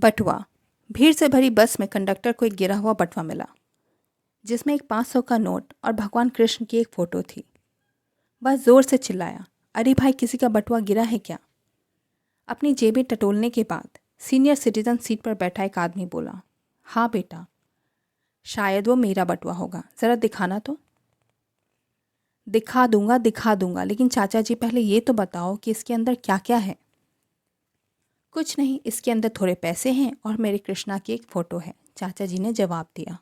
बटुआ। भीड़ से भरी बस में कंडक्टर को एक गिरा हुआ बटुआ मिला जिसमें एक 500 का नोट और भगवान कृष्ण की एक फ़ोटो थी। वह ज़ोर से चिल्लाया, अरे भाई, किसी का बटुआ गिरा है क्या? अपनी जेबें टटोलने के बाद सीनियर सिटीजन सीट पर बैठा एक आदमी बोला, हाँ बेटा, शायद वो मेरा बटुआ होगा, ज़रा दिखाना तो। दिखा दूंगा, लेकिन चाचा जी पहले ये तो बताओ कि इसके अंदर क्या क्या है। कुछ नहीं, इसके अंदर थोड़े पैसे हैं और मेरी कृष्णा की एक फ़ोटो है, चाचा जी ने जवाब दिया।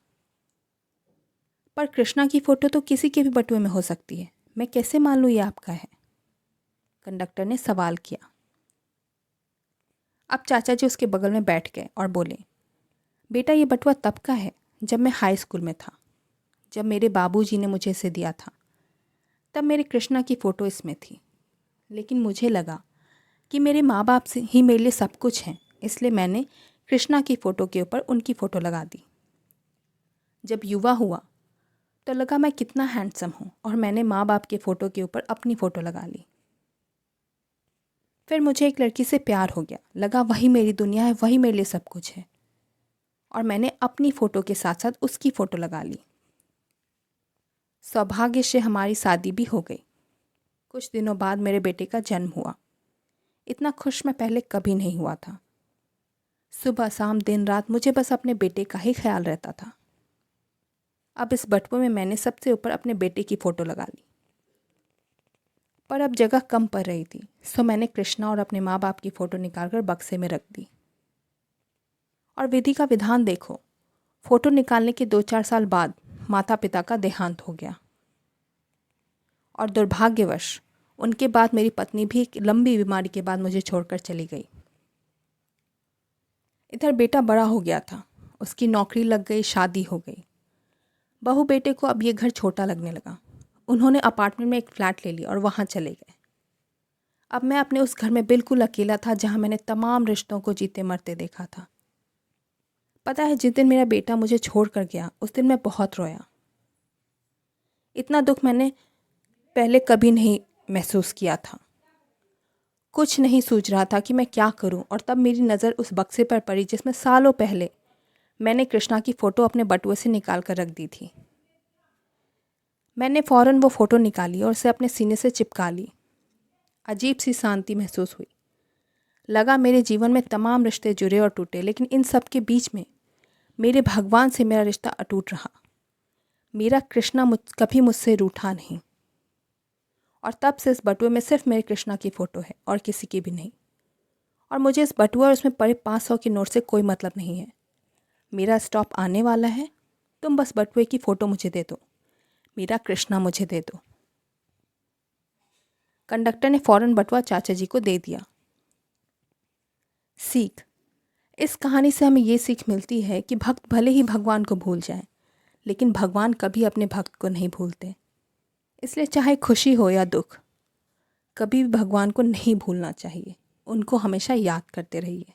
पर कृष्णा की फ़ोटो तो किसी के भी बटुए में हो सकती है, मैं कैसे मान लूँ ये आपका है? कंडक्टर ने सवाल किया। अब चाचा जी उसके बगल में बैठ गए और बोले, बेटा, ये बटुआ तब का है जब मैं हाई स्कूल में था। जब मेरे बाबूजी ने मुझे इसे दिया था तब मेरी कृष्णा की फ़ोटो इसमें थी, लेकिन मुझे लगा कि मेरे माँ बाप से ही मेरे लिए सब कुछ है, इसलिए मैंने कृष्णा की फ़ोटो के ऊपर उनकी फ़ोटो लगा दी। जब युवा हुआ तो लगा मैं कितना हैंडसम हूँ और मैंने माँ बाप के फ़ोटो के ऊपर अपनी फ़ोटो लगा ली। फिर मुझे एक लड़की से प्यार हो गया, लगा वही मेरी दुनिया है, वही मेरे लिए सब कुछ है, और मैंने अपनी फ़ोटो के साथ साथ उसकी फ़ोटो लगा ली। सौभाग्य से हमारी शादी भी हो गई। कुछ दिनों बाद मेरे बेटे का जन्म हुआ। इतना खुश मैं पहले कभी नहीं हुआ था। सुबह शाम दिन रात मुझे बस अपने बेटे का ही ख्याल रहता था। अब इस बटुए में मैंने सबसे ऊपर अपने बेटे की फ़ोटो लगा ली, पर अब जगह कम पड़ रही थी, सो मैंने कृष्णा और अपने माँ बाप की फ़ोटो निकालकर बक्से में रख दी। और विधि का विधान देखो, फ़ोटो निकालने के 2-4 साल बाद माता पिता का देहांत हो गया, और दुर्भाग्यवश उनके बाद मेरी पत्नी भी एक लंबी बीमारी के बाद मुझे छोड़कर चली गई। इधर बेटा बड़ा हो गया था, उसकी नौकरी लग गई, शादी हो गई। बहू बेटे को अब ये घर छोटा लगने लगा। उन्होंने अपार्टमेंट में एक फ्लैट ले लिया और वहाँ चले गए। अब मैं अपने उस घर में बिल्कुल अकेला था जहाँ मैंने तमाम रिश्तों को जीते मरते देखा था। पता है, जिस दिन मेरा बेटा मुझे छोड़ कर गया उस दिन मैं बहुत रोया। इतना दुख मैंने पहले कभी नहीं महसूस किया था। कुछ नहीं सूझ रहा था कि मैं क्या करूं, और तब मेरी नज़र उस बक्से पर पड़ी जिसमें सालों पहले मैंने कृष्णा की फ़ोटो अपने बटुए से निकाल कर रख दी थी। मैंने फ़ौरन वो फ़ोटो निकाली और उसे अपने सीने से चिपका ली। अजीब सी शांति महसूस हुई। लगा मेरे जीवन में तमाम रिश्ते जुड़े और टूटे, लेकिन इन सब के बीच में मेरे भगवान से मेरा रिश्ता अटूट रहा। मेरा कृष्णा कभी मुझसे रूठा नहीं, और तब से इस बटुए में सिर्फ मेरे कृष्णा की फ़ोटो है और किसी की भी नहीं। और मुझे इस बटुआ और उसमें पड़े 500 के नोट से कोई मतलब नहीं है। मेरा स्टॉप आने वाला है, तुम बस बटुए की फ़ोटो मुझे दे दो, मेरा कृष्णा मुझे दे दो। कंडक्टर ने फ़ौरन बटुआ चाचा जी को दे दिया। सीख। इस कहानी से हमें ये सीख मिलती है कि भक्त भले ही भगवान को भूल जाए, लेकिन भगवान कभी अपने भक्त को नहीं भूलते। इसलिए चाहे खुशी हो या दुख, कभी भी भगवान को नहीं भूलना चाहिए। उनको हमेशा याद करते रहिए।